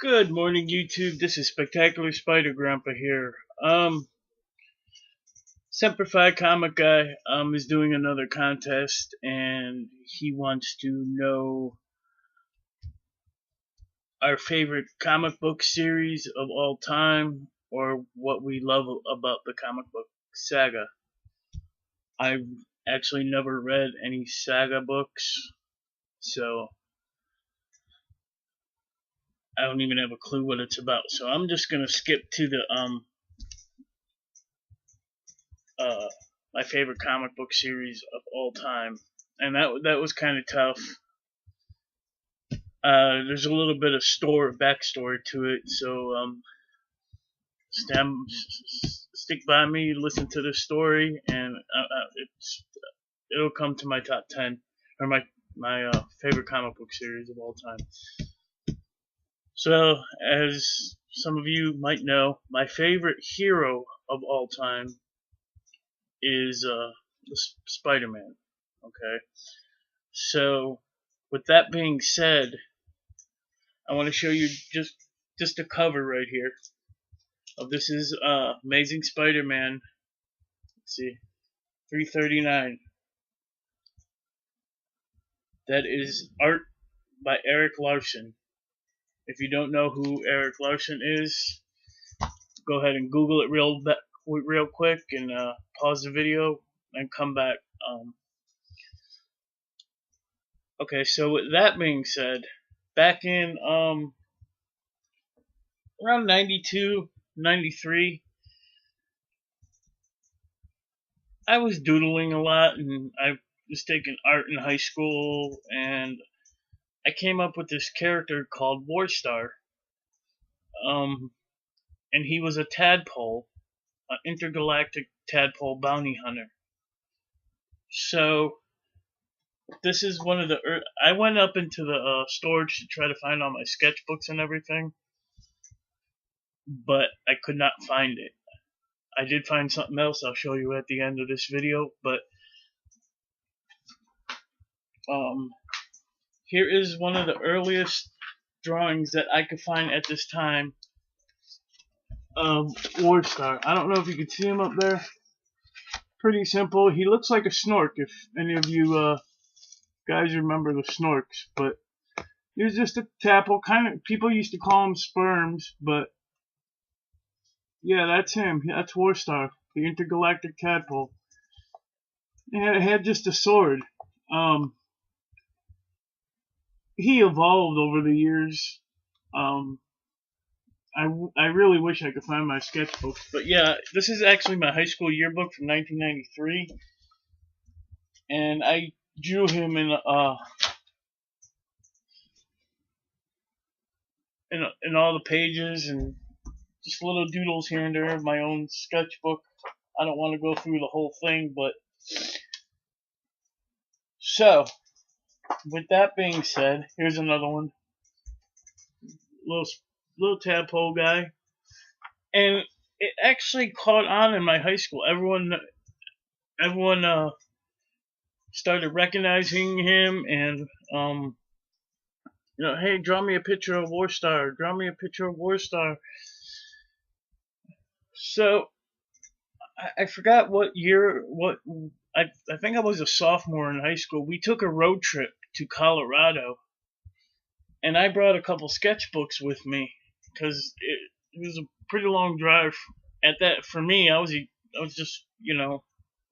Good morning, YouTube. This is Spectacular Spider Grandpa here. SemperFi Comic Guy is doing another contest, and he wants to know our favorite comic book series of all time, or what we love about the comic book saga. I've actually never read any saga books, so I don't even have a clue what it's about. So I'm just gonna skip to the my favorite comic book series of all time, and that was kind of tough. There's a little bit of backstory to it, so stick by me, listen to the story, and it'll come to my top 10 or my favorite comic book series of all time. So, as some of you might know, my favorite hero of all time is Spider-Man. Okay, so with that being said, I want to show you just a cover right here of this is Amazing Spider-Man. Let's see, 339. That is art by Eric Larson. If you don't know who Eric Larson is, go ahead and Google it real quick and pause the video and come back. Okay, so with that being said, back in around 92, 93, I was doodling a lot, and I was taking art in high school, and I came up with this character called Warstar. And he was a tadpole, an intergalactic tadpole bounty hunter. So this is one of the I went up into the storage to try to find all my sketchbooks and everything, but I could not find it. I did find something else I'll show you at the end of this video, but here is one of the earliest drawings that I could find at this time of Warstar. I don't know if you can see him up there. Pretty simple. He looks like a snork, if any of you guys remember the snorks, but he was just a tadpole. Kind of, people used to call him sperms, but yeah, that's him. That's Warstar, the intergalactic tadpole. It had just a sword. He evolved over the years. I really wish I could find my sketchbooks, but yeah, this is actually my high school yearbook from 1993, and I drew him in all the pages and just little doodles here and there of my own sketchbook. I don't want to go through the whole thing, but so with that being said, here's another one. Little tadpole guy, and it actually caught on in my high school. Everyone started recognizing him, and hey, draw me a picture of Warstar. Draw me a picture of Warstar. So I forgot what year. I think I was a sophomore in high school. We took a road trip to Colorado, and I brought a couple sketchbooks with me because it was a pretty long drive. At that, for me, I was just,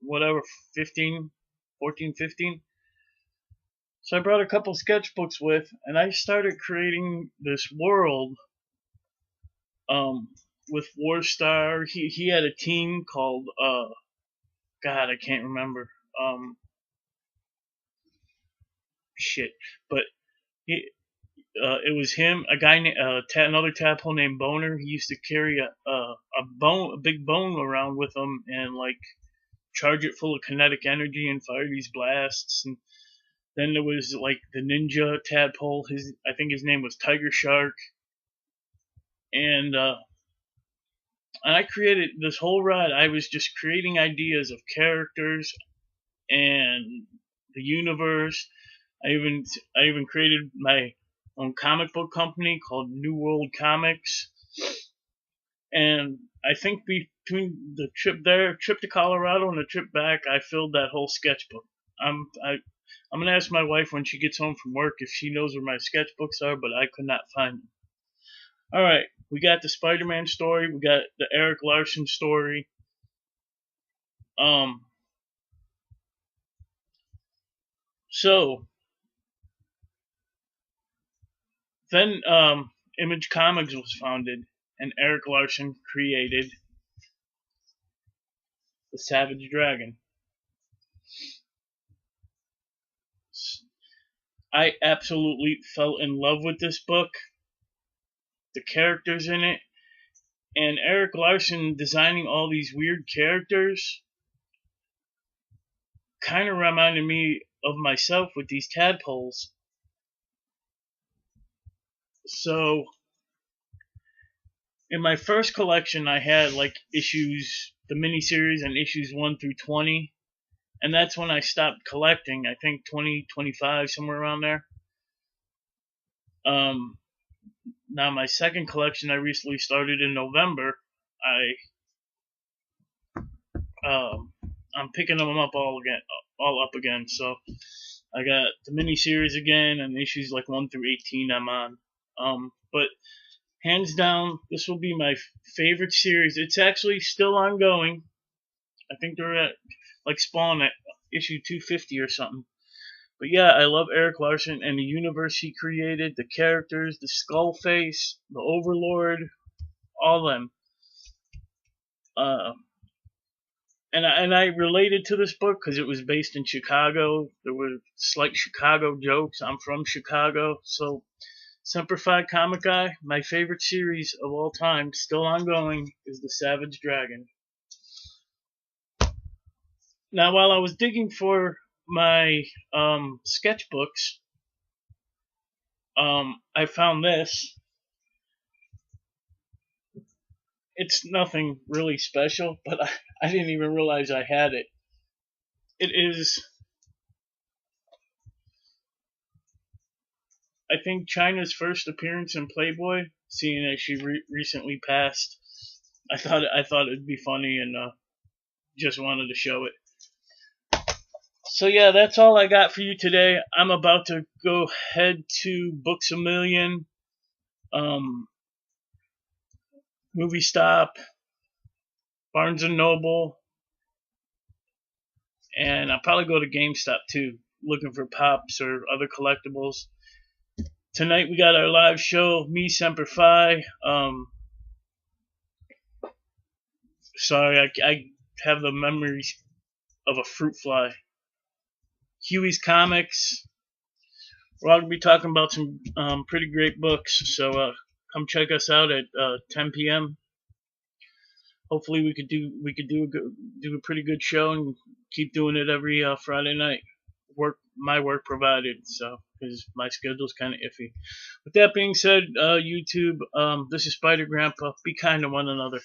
whatever, 15. So I brought a couple sketchbooks with, and I started creating this world with Warstar. He had a team called God, I can't remember. But it was him, a guy, another tadpole named Boner. He used to carry a big bone around with him, and like charge it full of kinetic energy and fire these blasts. And then there was like the ninja tadpole. I think his name was Tiger Shark. And I created this whole ride. I was just creating ideas of characters and the universe. I even created my own comic book company called New World Comics. And I think between the trip to Colorado, and the trip back, I filled that whole sketchbook. I'm gonna ask my wife when she gets home from work if she knows where my sketchbooks are, but I could not find them. All right, we got the Spider-Man story, we got the Eric Larson story. So then Image Comics was founded, and Eric Larson created the Savage Dragon. I absolutely fell in love with this book, the characters in it, and Eric Larson designing all these weird characters kind of reminded me of myself with these tadpoles. So in my first collection, I had like issues, the miniseries, and issues 1 through 20. And that's when I stopped collecting. I think 20, 25, somewhere around there. Now my second collection I recently started in November. I'm picking them up all up again. So I got the miniseries again, and issues like 1 through 18 I'm on. But hands down, this will be my favorite series. It's actually still ongoing. I think they're at like Spawn at issue 250 or something. But yeah, I love Eric Larson and the universe he created, the characters, the skull face, the Overlord, all of them. And I related to this book because it was based in Chicago. There were slight Chicago jokes. I'm from Chicago, so SemperFi Comic Guy, my favorite series of all time, still ongoing, is the Savage Dragon. Now, while I was digging for my sketchbooks, I found this. It's nothing really special, but I didn't even realize I had it. It is, I think, Chyna's first appearance in Playboy, seeing as she recently passed. I thought it'd be funny, and just wanted to show it. So yeah, that's all I got for you today. I'm about to go head to Books A Million, Movie Stop, Barnes & Noble, and I'll probably go to GameStop too, looking for pops or other collectibles. Tonight we got our live show, me, SemperFi. Sorry, I have the memories of a fruit fly. Huey's Comics. We're all going to be talking about some pretty great books, so come check us out at 10 p.m. Hopefully we could do a pretty good show and keep doing it every Friday night. My work provided, so because my schedule's kind of iffy. With that being said, YouTube, this is Spider Grandpa. Be kind to one another.